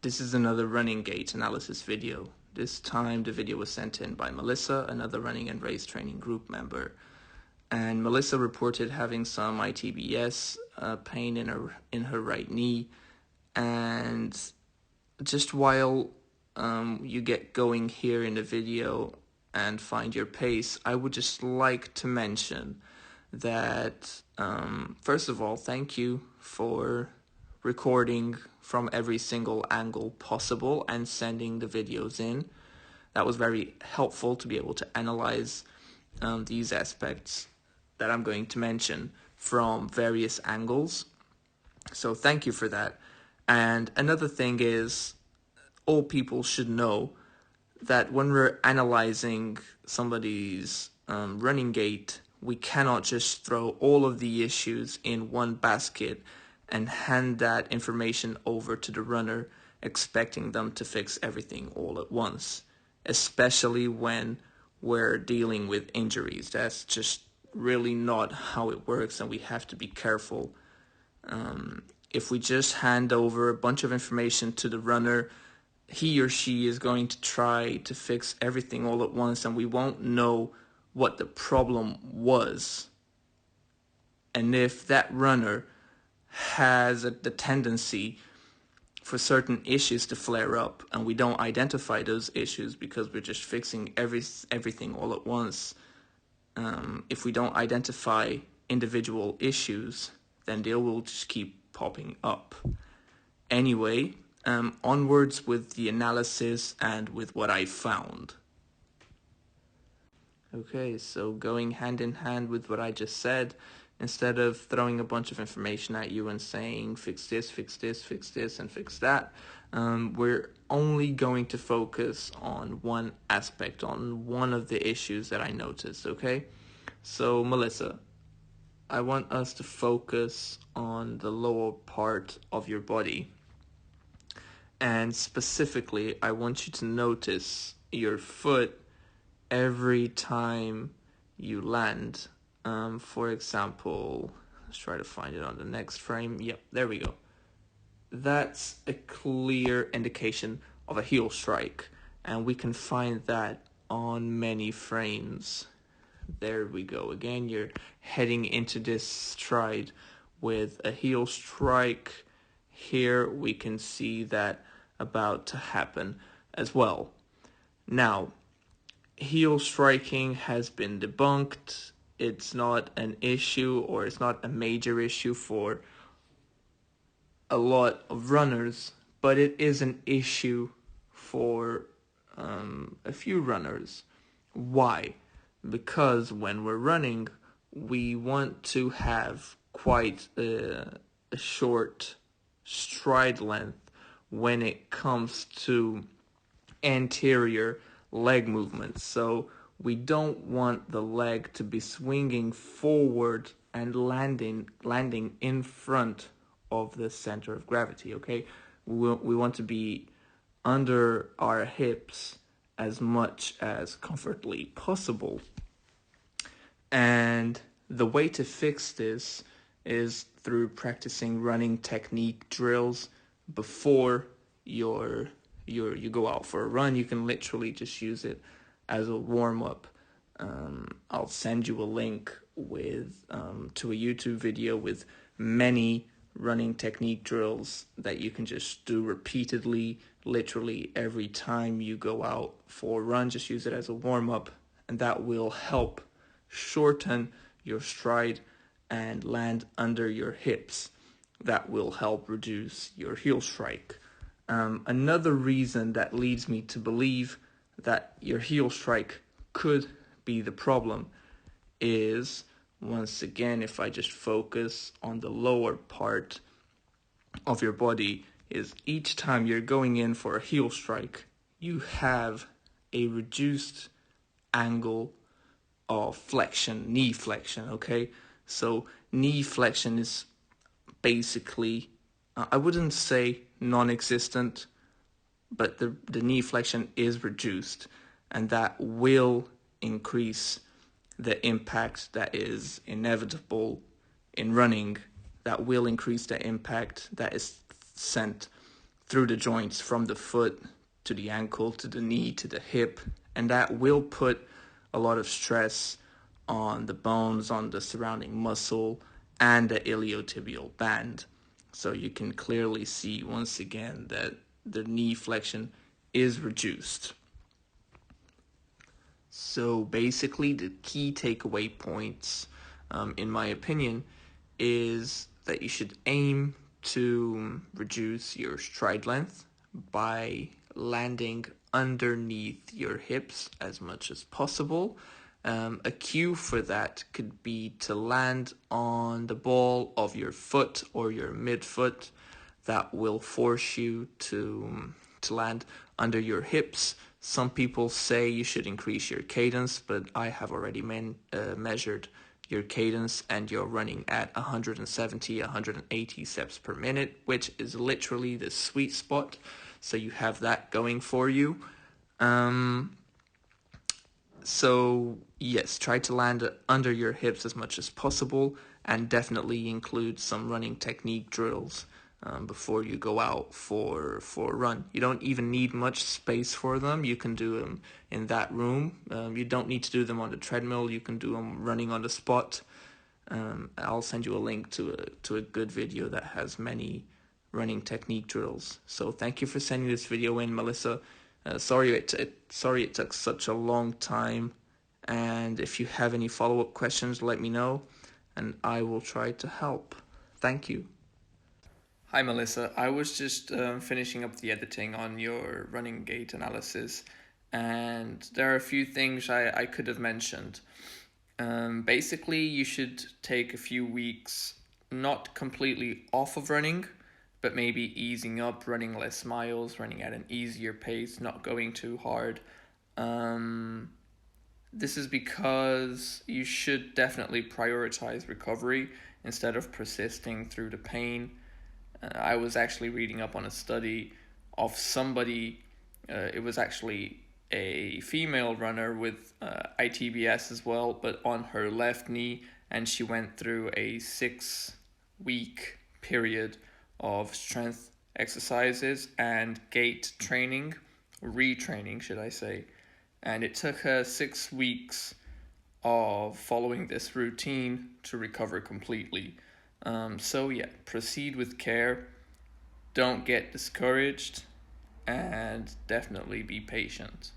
This is another running gait analysis video. This time the video was sent in by Melissa, another running and race training group member. And Melissa reported having some ITBS pain in her right knee. And just while you get going here in the video and find your pace, I would just like to mention that first of all, thank you for recording from every single angle possible and sending the videos in. That was very helpful to be able to analyze these aspects that I'm going to mention from various angles. So thank you for that. And another thing is, all people should know that when we're analyzing somebody's running gait, we cannot just throw all of the issues in one basket and hand that information over to the runner, expecting them to fix everything all at once, especially when we're dealing with injuries. That's just really not how it works, and we have to be careful. If we just hand over a bunch of information to the runner, he or she is going to try to fix everything all at once, and we won't know what the problem was. And if that runner has the tendency for certain issues to flare up, and we don't identify those issues because we're just fixing everything all at once, if we don't identify individual issues, then they will just keep popping up. Anyway, onwards with the analysis and with what I found. Okay, so going hand in hand with what I just said, instead of throwing a bunch of information at you and saying, fix this, fix this, fix this, and fix that, we're only going to focus on one aspect, on one of the issues that I noticed, okay? So, Melissa, I want us to focus on the lower part of your body. And specifically, I want you to notice your foot every time you land. For example, let's try to find it on the next frame. Yep, there we go. That's a clear indication of a heel strike, and we can find that on many frames. There we go. Again, you're heading into this stride with a heel strike. Here we can see that about to happen as well. Now, heel striking has been debunked. It's not an issue, or it's not a major issue for a lot of runners, but it is an issue for a few runners. Why? Because when we're running, we want to have quite a short stride length when it comes to anterior leg movements. So we don't want the leg to be swinging forward and landing in front of the center of gravity, okay? We want to be under our hips as much as comfortably possible. And the way to fix this is through practicing running technique drills before you go out for a run. You can literally just use it as a warm-up. I'll send you a link with to a YouTube video with many running technique drills that you can just do repeatedly, literally every time you go out for a run. Just use it as a warm-up, and that will help shorten your stride and land under your hips. That will help reduce your heel strike. Another reason that leads me to believe that your heel strike could be the problem is, once again, if I just focus on the lower part of your body, is each time you're going in for a heel strike, you have a reduced angle of flexion, knee flexion, okay? So knee flexion is basically, I wouldn't say non-existent, but the knee flexion is reduced, and that will increase the impact that is inevitable in running. That will increase the impact that is sent through the joints from the foot to the ankle to the knee to the hip, and that will put a lot of stress on the bones, on the surrounding muscle, and the iliotibial band. So you can clearly see once again that the knee flexion is reduced. So basically, the key takeaway points, in my opinion, is that you should aim to reduce your stride length by landing underneath your hips as much as possible. A cue for that could be to land on the ball of your foot or your midfoot. That will force you to land under your hips. Some people say you should increase your cadence, but I have already measured your cadence, and you're running at 170, 180 steps per minute, which is literally the sweet spot. So you have that going for you. So yes, try to land under your hips as much as possible, and definitely include some running technique drills before you go out for a run. You don't even need much space for them. You can do them in that room. You don't need to do them on the treadmill. You can do them running on the spot. I'll send you a link to a good video that has many running technique drills. So thank you for sending this video in, Melissa. Sorry it took such a long time, and if you have any follow-up questions, let me know, and I will try to help. Thank you. Hi, Melissa. I was just finishing up the editing on your running gait analysis, and there are a few things I could have mentioned. Basically, you should take a few weeks, not completely off of running, but maybe easing up, running less miles, running at an easier pace, not going too hard. This is because you should definitely prioritize recovery instead of persisting through the pain. I was actually reading up on a study of somebody, it was actually a female runner with ITBS as well, but on her left knee, and she went through a 6-week period of strength exercises and gait training, retraining, should I say. And it took her 6 weeks of following this routine to recover completely. So yeah, proceed with care, don't get discouraged, and definitely be patient.